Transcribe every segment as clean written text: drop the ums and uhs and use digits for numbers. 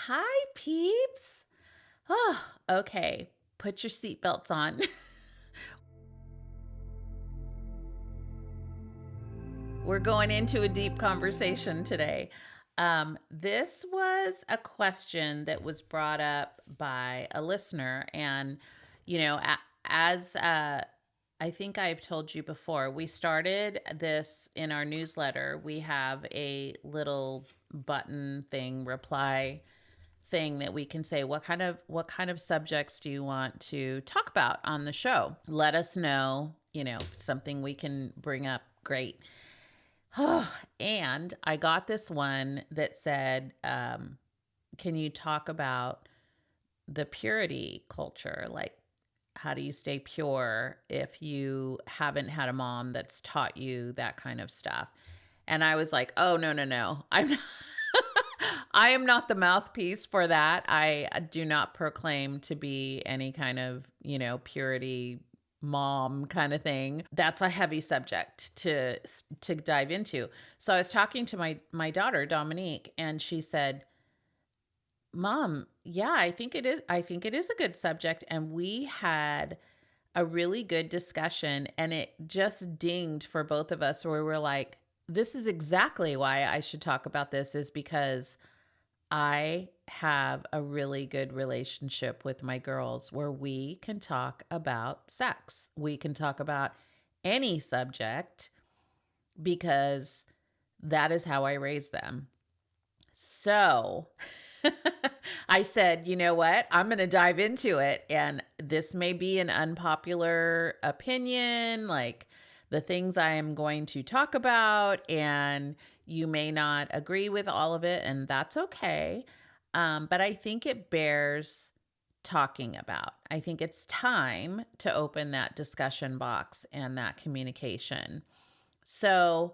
Hi, peeps. Oh, okay. Put your seatbelts on. We're going into a deep conversation today. This was a question that was brought up by a listener. And, as I think I've told you before, we started this in our newsletter. We have a little button thing, reply thing that we can say what kind of subjects do you want to talk about on the show. Let us know, something we can bring up. Great. And I got this one that said, can you talk about the purity culture? Like, how do you stay pure if you haven't had a mom that's taught you that kind of stuff? And I was like, oh, no. I am not the mouthpiece for that. I do not proclaim to be any kind of, purity mom kind of thing. That's a heavy subject to dive into. So I was talking to my daughter, Dominique, and she said, Mom, yeah, I think it is. I think it is a good subject. And we had a really good discussion, and it just dinged for both of us where we're like, this is exactly why I should talk about this, is because I have a really good relationship with my girls where we can talk about sex. We can talk about any subject because that is how I raised them. So I said, you know what? I'm going to dive into it. And this may be an unpopular opinion, like the things I am going to talk about, and you may not agree with all of it, and that's okay. But I think it bears talking about. I think it's time to open that discussion box and that communication. So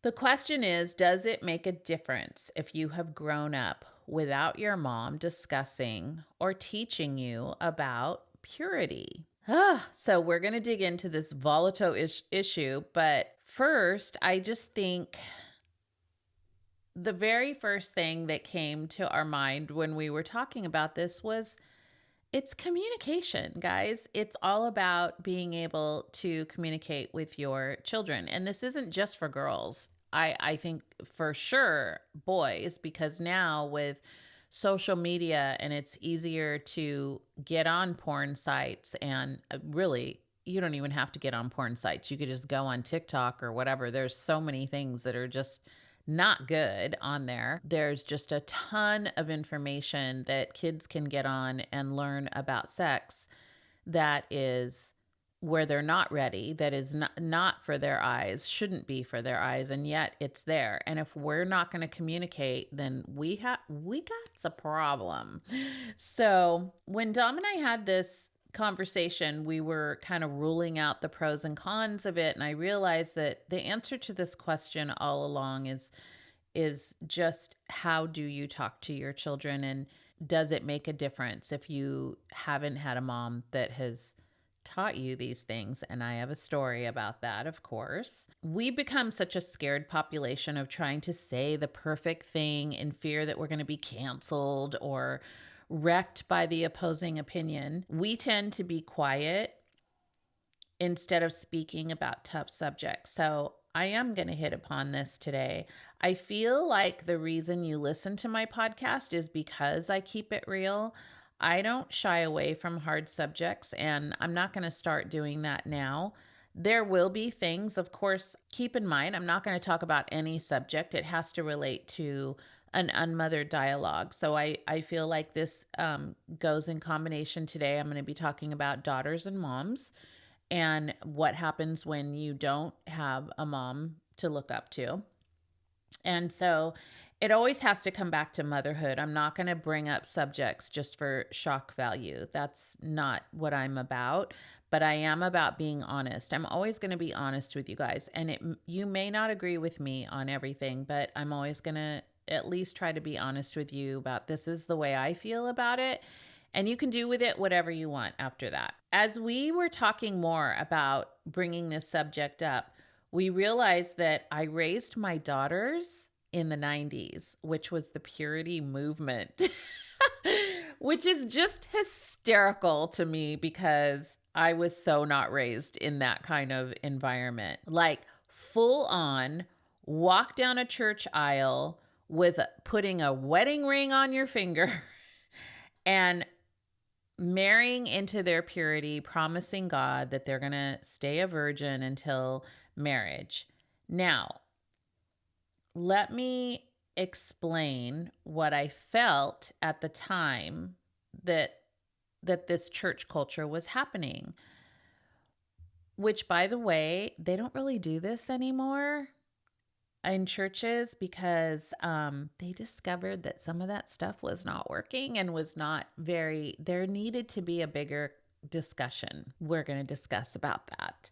the question is, does it make a difference if you have grown up without your mom discussing or teaching you about purity? So we're going to dig into this volatile issue. But first, I just think the very first thing that came to our mind when we were talking about this was it's communication, guys. It's all about being able to communicate with your children. And this isn't just for girls. I think for sure boys, because now with social media and it's easier to get on porn sites, and really, you don't even have to get on porn sites. You could just go on TikTok or whatever. There's so many things that are just not good on there. There's just a ton of information that kids can get on and learn about sex that is where they're not ready, that is not for their eyes, shouldn't be for their eyes, and yet it's there. And if we're not going to communicate, then we got a problem. So when Dom and I had this conversation, we were kind of ruling out the pros and cons of it, and I realized that the answer to this question all along is just, how do you talk to your children, and does it make a difference if you haven't had a mom that has taught you these things? And I have a story about that, of course. We become such a scared population of trying to say the perfect thing in fear that we're going to be canceled or wrecked by the opposing opinion. We tend to be quiet instead of speaking about tough subjects. So I am going to hit upon this today. I feel like the reason you listen to my podcast is because I keep it real. I don't shy away from hard subjects, and I'm not going to start doing that now. There will be things, of course, keep in mind, I'm not going to talk about any subject. It has to relate to an unmothered dialogue. So I feel like this goes in combination today. I'm going to be talking about daughters and moms and what happens when you don't have a mom to look up to. And so it always has to come back to motherhood. I'm not going to bring up subjects just for shock value. That's not what I'm about, but I am about being honest. I'm always going to be honest with you guys. And you may not agree with me on everything, but I'm always going to at least try to be honest with you about, this is the way I feel about it. And you can do with it whatever you want after that. As we were talking more about bringing this subject up, we realized that I raised my daughters in the 90s, which was the purity movement, which is just hysterical to me because I was so not raised in that kind of environment. Like full on walk down a church aisle with putting a wedding ring on your finger and marrying into their purity, promising God that they're going to stay a virgin until marriage. Now, let me explain what I felt at the time that this church culture was happening. Which, by the way, they don't really do this anymore in churches because they discovered that some of that stuff was not working and was not very, there needed to be a bigger discussion. We're going to discuss about that.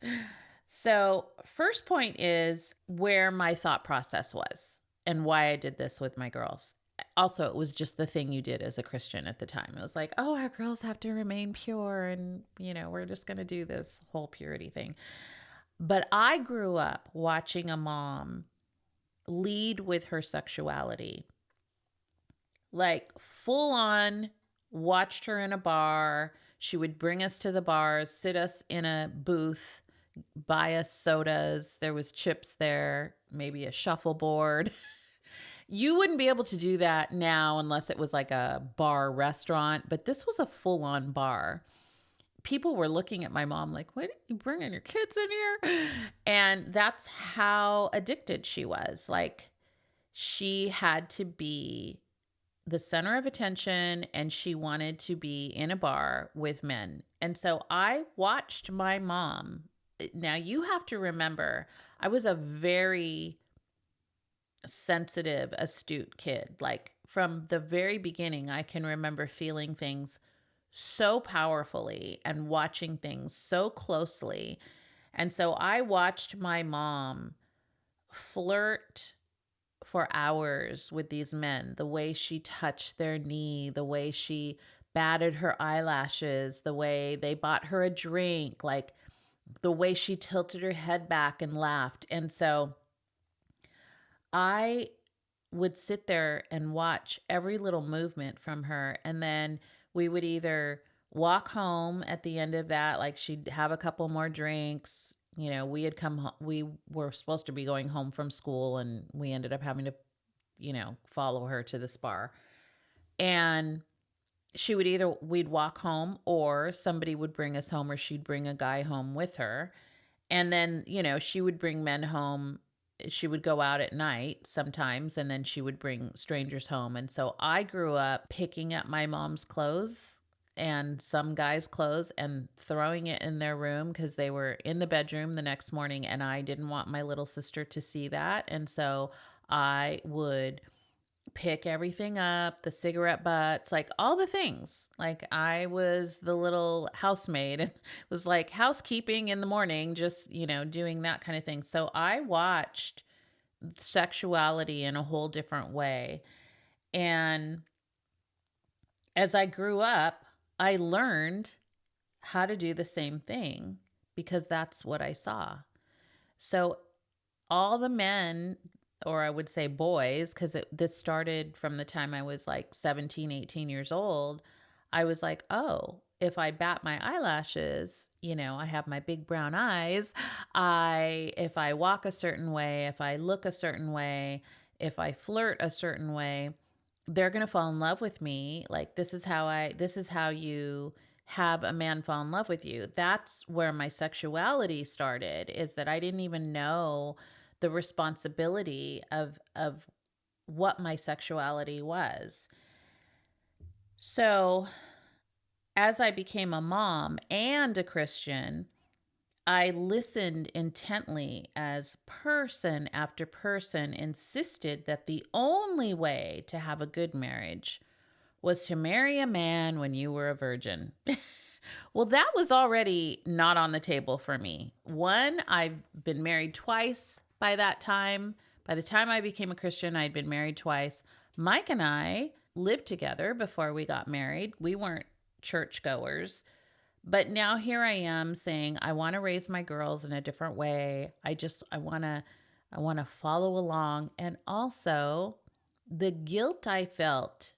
So first point is where my thought process was and why I did this with my girls. Also, it was just the thing you did as a Christian at the time. It was like, oh, our girls have to remain pure and, we're just going to do this whole purity thing. But I grew up watching a mom lead with her sexuality. Like full on, watched her in a bar. She would bring us to the bars, sit us in a booth, buy us sodas. There was chips there, maybe a shuffleboard. You wouldn't be able to do that now unless it was like a bar restaurant, but this was a full-on bar. People were looking at my mom like, what, you bringing your kids in here? And that's how addicted she was. Like, she had to be the center of attention and she wanted to be in a bar with men. And so I watched my mom. Now, you have to remember, I was a very sensitive, astute kid. Like from the very beginning, I can remember feeling things so powerfully and watching things so closely. And so I watched my mom flirt for hours with these men, the way she touched their knee, the way she batted her eyelashes, the way they bought her a drink, like the way she tilted her head back and laughed. And so I would sit there and watch every little movement from her. And then we would either walk home at the end of that, like she'd have a couple more drinks. We had we were supposed to be going home from school and we ended up having to, follow her to this bar. And she would we'd walk home or somebody would bring us home or she'd bring a guy home with her. And then, she would bring men home. She would go out at night sometimes and then she would bring strangers home. And so I grew up picking up my mom's clothes and some guys' clothes and throwing it in their room because they were in the bedroom the next morning and I didn't want my little sister to see that. And so I would pick everything up, the cigarette butts, like all the things. Like I was the little housemaid and was like housekeeping in the morning, just, doing that kind of thing. So I watched sexuality in a whole different way. And as I grew up, I learned how to do the same thing because that's what I saw. So all the men, or I would say boys, because this started from the time I was like 17, 18 years old, I was like, oh, if I bat my eyelashes, I have my big brown eyes. If I walk a certain way, if I look a certain way, if I flirt a certain way, they're going to fall in love with me. Like this is how you have a man fall in love with you. That's where my sexuality started, is that I didn't even know the responsibility of what my sexuality was. So as I became a mom and a Christian, I listened intently as person after person insisted that the only way to have a good marriage was to marry a man when you were a virgin. Well, that was already not on the table for me. One, I've been married twice by that time. By the time I became a Christian, I'd been married twice. Mike and I lived together before we got married. We weren't churchgoers. But now here I am saying, I want to raise my girls in a different way. I want to I want to follow along. And also the guilt I felt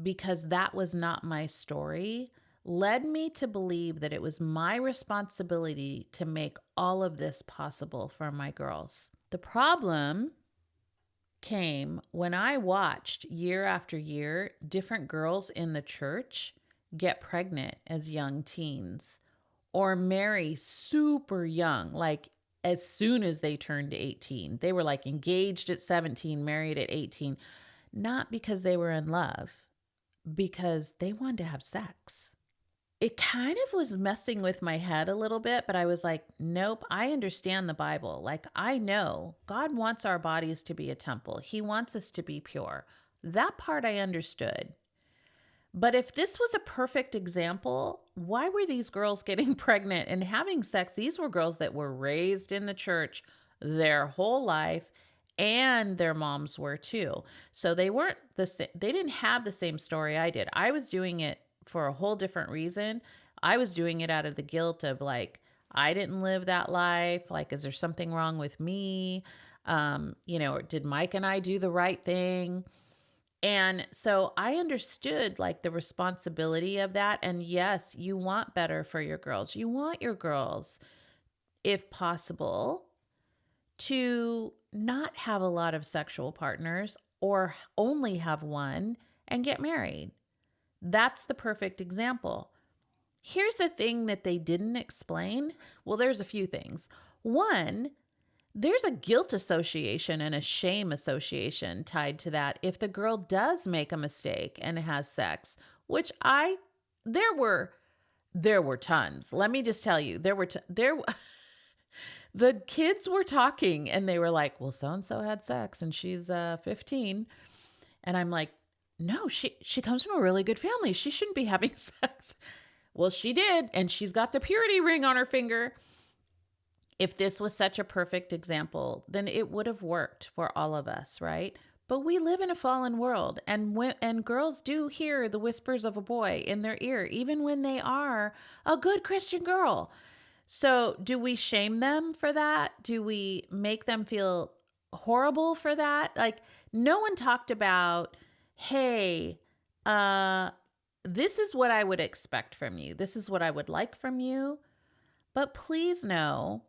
because that was not my story led me to believe that it was my responsibility to make all of this possible for my girls. The problem came when I watched year after year different girls in the church get pregnant as young teens or marry super young, like as soon as they turned 18. They were like engaged at 17, married at 18, not because they were in love, because they wanted to have sex. It kind of was messing with my head a little bit, but I was like, nope, I understand the Bible. Like, I know God wants our bodies to be a temple. He wants us to be pure. That part I understood. But if this was a perfect example, why were these girls getting pregnant and having sex? These were girls that were raised in the church their whole life, and their moms were too. So they weren't the same. They didn't have the same story I did. I was doing it for a whole different reason. I was doing it out of the guilt of like, I didn't live that life. Like, is there something wrong with me? Or did Mike and I do the right thing? And so I understood like the responsibility of that. And yes, you want better for your girls. You want your girls, if possible, to not have a lot of sexual partners or only have one and get married. That's the perfect example. Here's the thing that they didn't explain. Well, there's a few things. One, there's a guilt association and a shame association tied to that. If the girl does make a mistake and has sex, which there were tons. Let me just tell you, the kids were talking and they were like, well, so-and-so had sex and she's 15. And I'm like, no, she comes from a really good family. She shouldn't be having sex. Well, she did, and she's got the purity ring on her finger. If this was such a perfect example, then it would have worked for all of us, right? But we live in a fallen world, and girls do hear the whispers of a boy in their ear, even when they are a good Christian girl. So do we shame them for that? Do we make them feel horrible for that? Like, no one talked about, hey, this is what I would expect from you. This is what I would like from you. But please know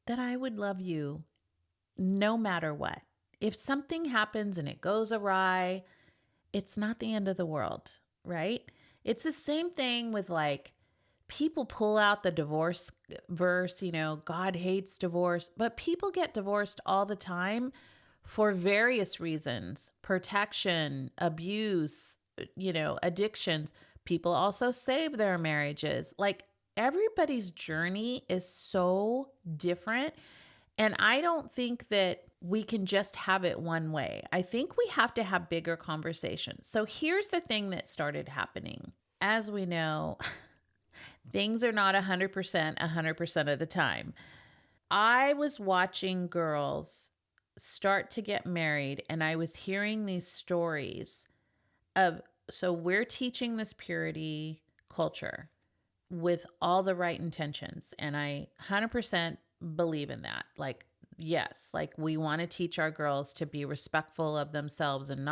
that I would love you no matter what. If something happens and it goes awry, it's not the end of the world, right? It's the same thing with like, people pull out the divorce verse, God hates divorce, but people get divorced all the time for various reasons: protection, abuse, addictions. People also save their marriages. Like, everybody's journey is so different. And I don't think that we can just have it one way. I think we have to have bigger conversations. So here's the thing that started happening. As we know, things are not 100% of the time. I was watching girls start to get married, and I was hearing these stories of, so we're teaching this purity culture with all the right intentions. And I 100% believe in that. Like, yes, like we want to teach our girls to be respectful of themselves and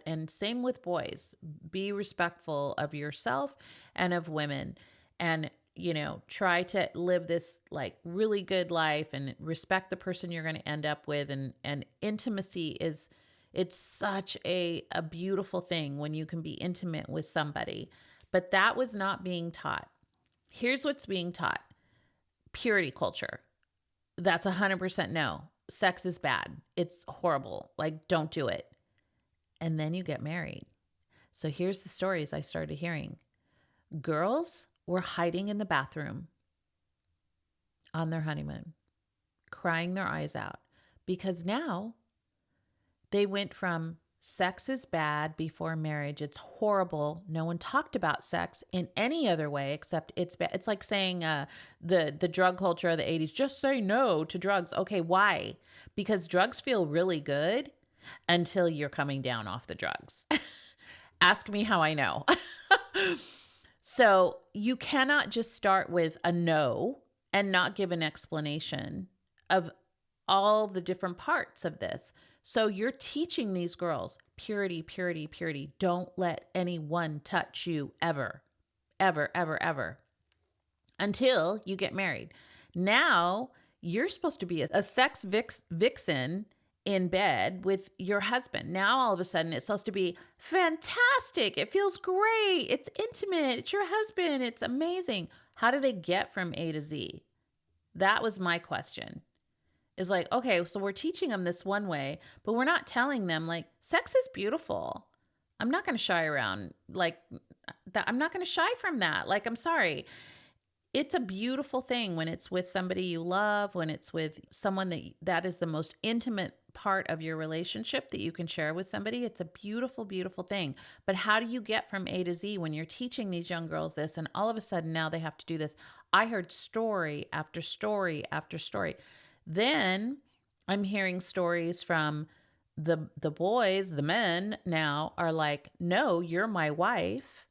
and same with boys, be respectful of yourself and of women, and, try to live this like really good life and respect the person you're going to end up with. And intimacy it's such a beautiful thing when you can be intimate with somebody, but that was not being taught. Here's what's being taught: purity culture. That's 100% no. Sex is bad. It's horrible. Like, don't do it. And then you get married. So here's the stories I started hearing. Girls were hiding in the bathroom on their honeymoon, crying their eyes out, because now they went from sex is bad before marriage, it's horrible, no one talked about sex in any other way except it's bad. It's like saying the drug culture of the 80s, just say no to drugs. Okay, why? Because drugs feel really good until you're coming down off the drugs. Ask me how I know. So you cannot just start with a no and not give an explanation of all the different parts of this. So you're teaching these girls purity, purity, purity. Don't let anyone touch you ever, ever, ever, ever until you get married. Now you're supposed to be a sex vixen in bed with your husband. Now all of a sudden it's supposed to be fantastic. It feels great. It's intimate. It's your husband. It's amazing. How do they get from A to Z? That was my question. Is like, okay, so we're teaching them this one way, but we're not telling them like sex is beautiful. I'm not going to shy around like that. I'm not going to shy from that. Like, I'm sorry. It's a beautiful thing when it's with somebody you love, when it's with someone that is the most intimate part of your relationship that you can share with somebody. It's a beautiful, beautiful thing. But how do you get from A to Z when you're teaching these young girls this and all of a sudden now they have to do this? I heard story after story after story. Then I'm hearing stories from the boys, the men now are like, no, you're my wife.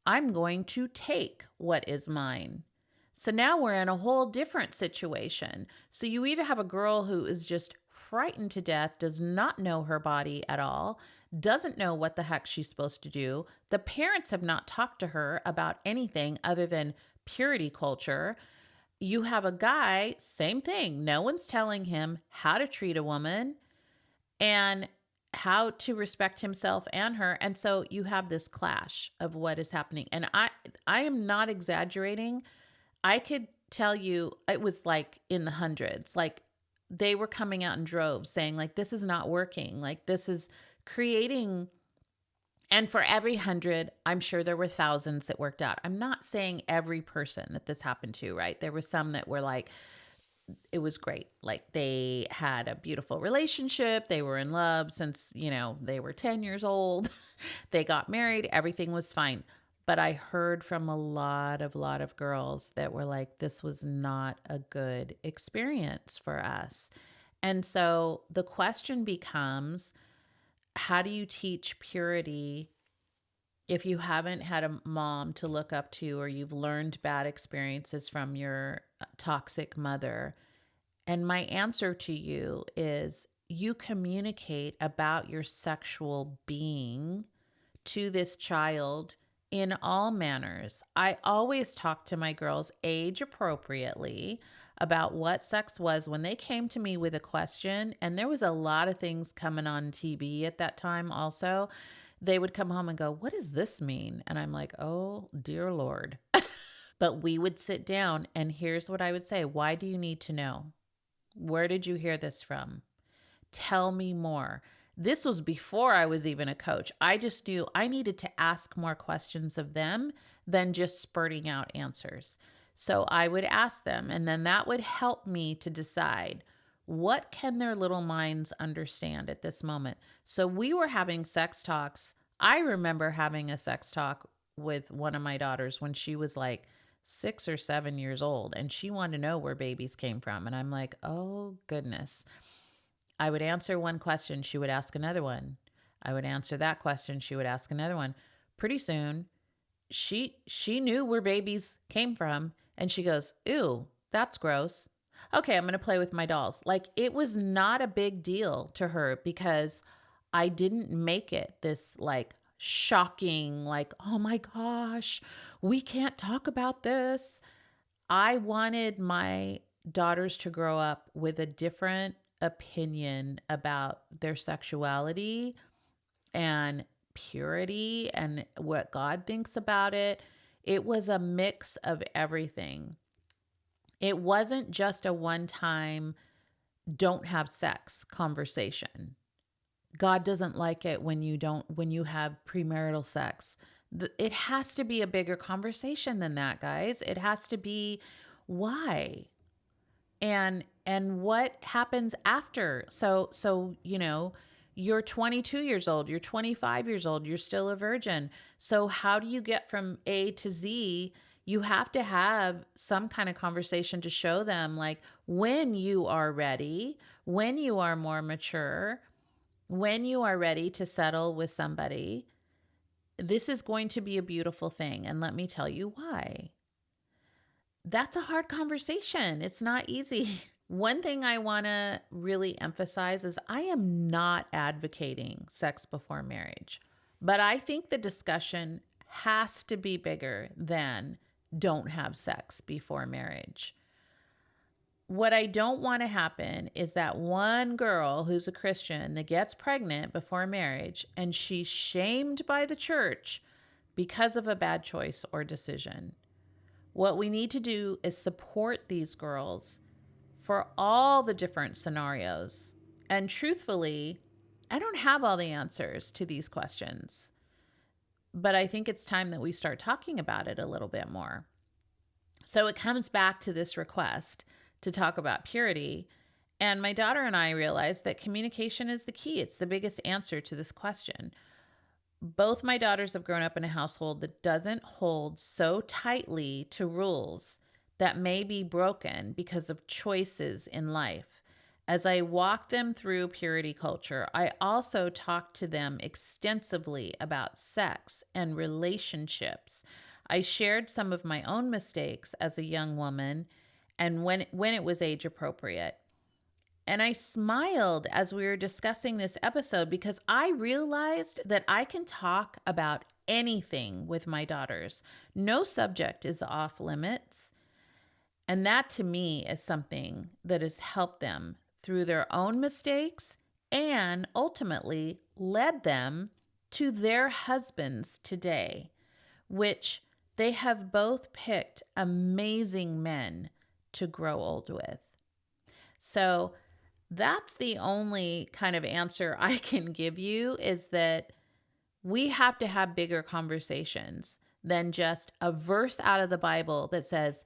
I'm going to take what is mine. So now we're in a whole different situation. So you either have a girl who is just frightened to death, does not know her body at all, doesn't know what the heck she's supposed to do. The parents have not talked to her about anything other than purity culture. You have a guy, same thing. No one's telling him how to treat a woman and how to respect himself and her. And so you have this clash of what is happening. And I am not exaggerating. I could tell you it was like in the hundreds. Like they were coming out in droves saying like, this is not working. Like this is creating. And for every 100, I'm sure there were thousands that worked out. I'm not saying every person that this happened to, right? There were some that were like, it was great. Like they had a beautiful relationship. They were in love since, they were 10 years old. They got married. Everything was fine. But I heard from a lot of girls that were like, this was not a good experience for us. And so the question becomes, how do you teach purity if you haven't had a mom to look up to or you've learned bad experiences from your toxic mother? And my answer to you is you communicate about your sexual being to this child in all manners. I always talk to my girls age appropriately about what sex was when they came to me with a question. And there was a lot of things coming on TV at that time also. They would come home and go, what does this mean? And I'm like, oh, dear Lord. But we would sit down and here's what I would say. Why do you need to know? Where did you hear this from? Tell me more. This was before I was even a coach. I just knew I needed to ask more questions of them than just spurting out answers. So I would ask them, and then that would help me to decide what can their little minds understand at this moment. So we were having sex talks. I remember having a sex talk with one of my daughters when she was like 6 or 7 years old, and she wanted to know where babies came from. And I'm like, oh, goodness. I would answer one question, she would ask another one. I would answer that question, she would ask another one. Pretty soon, she knew where babies came from, and she goes, ew, that's gross. Okay, I'm going to play with my dolls. Like, it was not a big deal to her because I didn't make it this like shocking, like, oh my gosh, we can't talk about this. I wanted my daughters to grow up with a different opinion about their sexuality and purity and what God thinks about it. It was a mix of everything. It wasn't just a one-time don't have sex conversation. God doesn't like it when you have premarital sex. It has to be a bigger conversation than that, guys. It has to be why and what happens after. So you're 22 years old, you're 25 years old, you're still a virgin. So how do you get from A to Z? You have to have some kind of conversation to show them like when you are ready, when you are more mature, when you are ready to settle with somebody, this is going to be a beautiful thing. And let me tell you why. That's a hard conversation. It's not easy. One thing I want to really emphasize is I am not advocating sex before marriage, but I think the discussion has to be bigger than don't have sex before marriage. What I don't want to happen is that one girl who's a Christian that gets pregnant before marriage and she's shamed by the church because of a bad choice or decision. What we need to do is support these girls for all the different scenarios. And truthfully, I don't have all the answers to these questions, but I think it's time that we start talking about it a little bit more. So it comes back to this request to talk about purity. And my daughter and I realized that communication is the key. It's the biggest answer to this question. Both my daughters have grown up in a household that doesn't hold so tightly to rules that may be broken because of choices in life. As I walked them through purity culture, I also talked to them extensively about sex and relationships. I shared some of my own mistakes as a young woman and when it was age appropriate. And I smiled as we were discussing this episode because I realized that I can talk about anything with my daughters. No subject is off limits. And that to me is something that has helped them through their own mistakes and ultimately led them to their husbands today, which they have both picked amazing men to grow old with. So that's the only kind of answer I can give you, is that we have to have bigger conversations than just a verse out of the Bible that says,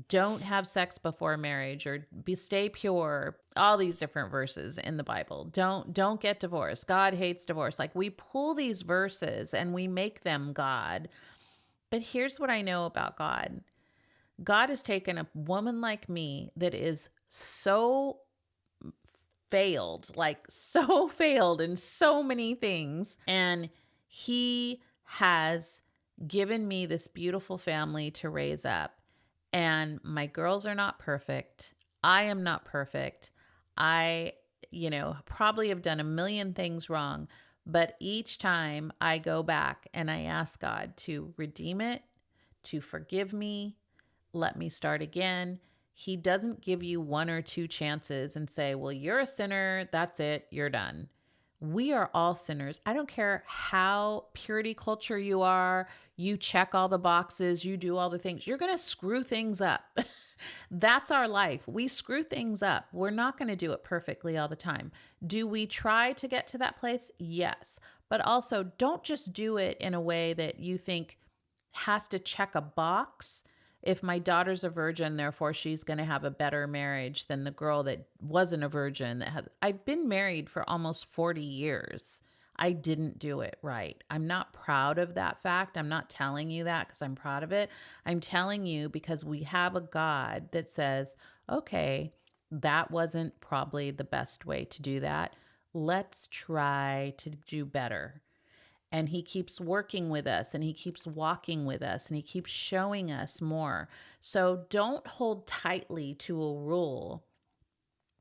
don't have sex before marriage, or stay pure, all these different verses in the Bible. Don't get divorced. God hates divorce. Like, we pull these verses and we make them God. But here's what I know about God. God has taken a woman like me that is so failed in so many things, and he has given me this beautiful family to raise up. And my girls are not perfect. I am not perfect. I, probably have done a million things wrong, but each time I go back and I ask God to redeem it, to forgive me, let me start again. He doesn't give you one or two chances and say, well, you're a sinner. That's it. You're done. We are all sinners. I don't care how purity culture you are. You check all the boxes. You do all the things. You're going to screw things up. That's our life. We screw things up. We're not going to do it perfectly all the time. Do we try to get to that place? Yes. But also, don't just do it in a way that you think has to check a box. If my daughter's a virgin, therefore she's going to have a better marriage than the girl that wasn't a virgin. I've been married for almost 40 years. I didn't do it right. I'm not proud of that fact. I'm not telling you that because I'm proud of it. I'm telling you because we have a God that says, okay, that wasn't probably the best way to do that. Let's try to do better. And he keeps working with us, and he keeps walking with us, and he keeps showing us more. So don't hold tightly to a rule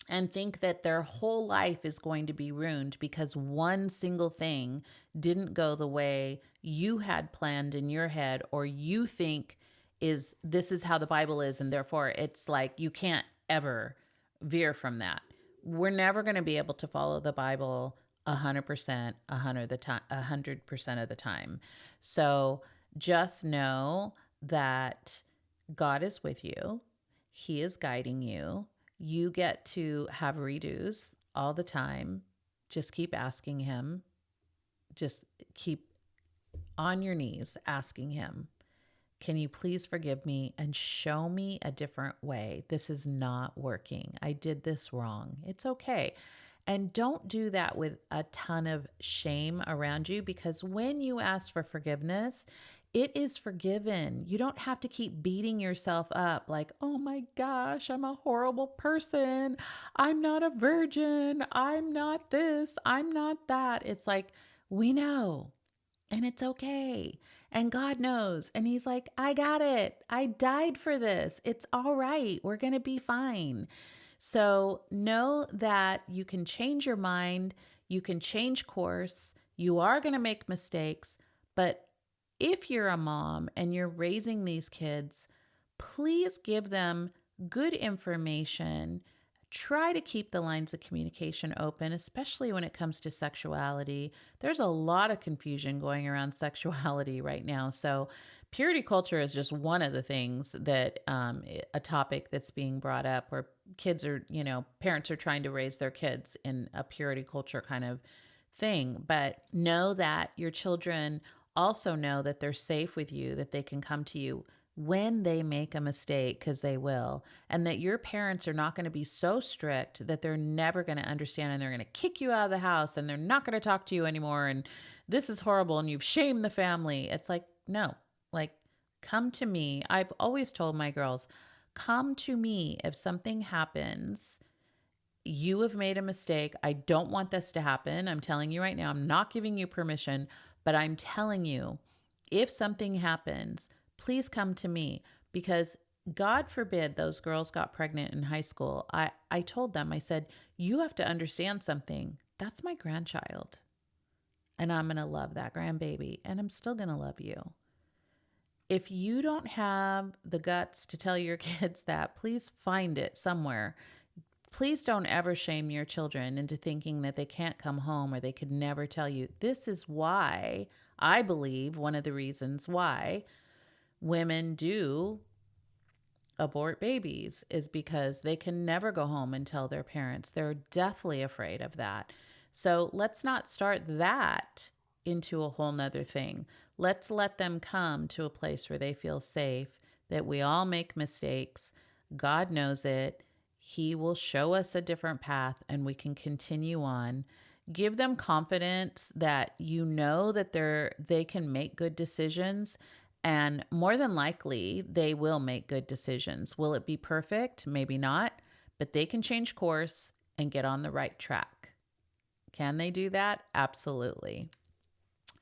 and think that their whole life is going to be ruined because one single thing didn't go the way you had planned in your head, or you think this is how the Bible is, and therefore it's like you can't ever veer from that. We're never going to be able to follow the Bible 100%, 100% of the time. So just know that God is with you. He is guiding you. You get to have redos all the time. Just keep asking him. Just keep on your knees asking him, can you please forgive me and show me a different way? This is not working. I did this wrong. It's okay. And don't do that with a ton of shame around you, because when you ask for forgiveness, it is forgiven. You don't have to keep beating yourself up like, oh my gosh, I'm a horrible person. I'm not a virgin. I'm not this. I'm not that. It's like, we know, and it's okay. And God knows. And he's like, I got it. I died for this. It's all right. We're going to be fine. So know that you can change your mind, you can change course, you are going to make mistakes, but if you're a mom and you're raising these kids, please give them good information. Try to keep the lines of communication open, especially when it comes to sexuality. There's a lot of confusion going around sexuality right now. So, purity culture is just one of the things that a topic that's being brought up where kids are, parents are trying to raise their kids in a purity culture kind of thing. But know that your children also know that they're safe with you, that they can come to you when they make a mistake, because they will, and that your parents are not going to be so strict that they're never going to understand and they're going to kick you out of the house and they're not going to talk to you anymore. And this is horrible and you've shamed the family. It's like, no, like, come to me. I've always told my girls, come to me if something happens. You have made a mistake. I don't want this to happen. I'm telling you right now, I'm not giving you permission, but I'm telling you, if something happens, please come to me, because God forbid those girls got pregnant in high school. I told them, I said, you have to understand something. That's my grandchild. And I'm going to love that grandbaby. And I'm still going to love you. If you don't have the guts to tell your kids that, please find it somewhere. Please don't ever shame your children into thinking that they can't come home or they could never tell you. This is why, I believe, one of the reasons why women do abort babies is because they can never go home and tell their parents. They're deathly afraid of that. So let's not start that into a whole nother thing. Let's let them come to a place where they feel safe, that we all make mistakes. God knows it. He will show us a different path and we can continue on. Give them confidence that that they can make good decisions. And more than likely, they will make good decisions. Will it be perfect? Maybe not, but they can change course and get on the right track. Can they do that? Absolutely.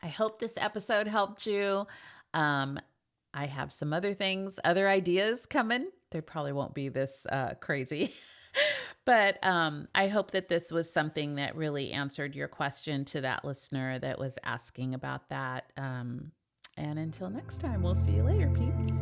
I hope this episode helped you. I have some other ideas coming. They probably won't be this crazy. But I hope that this was something that really answered your question to that listener that was asking about that. And until next time, we'll see you later, peeps.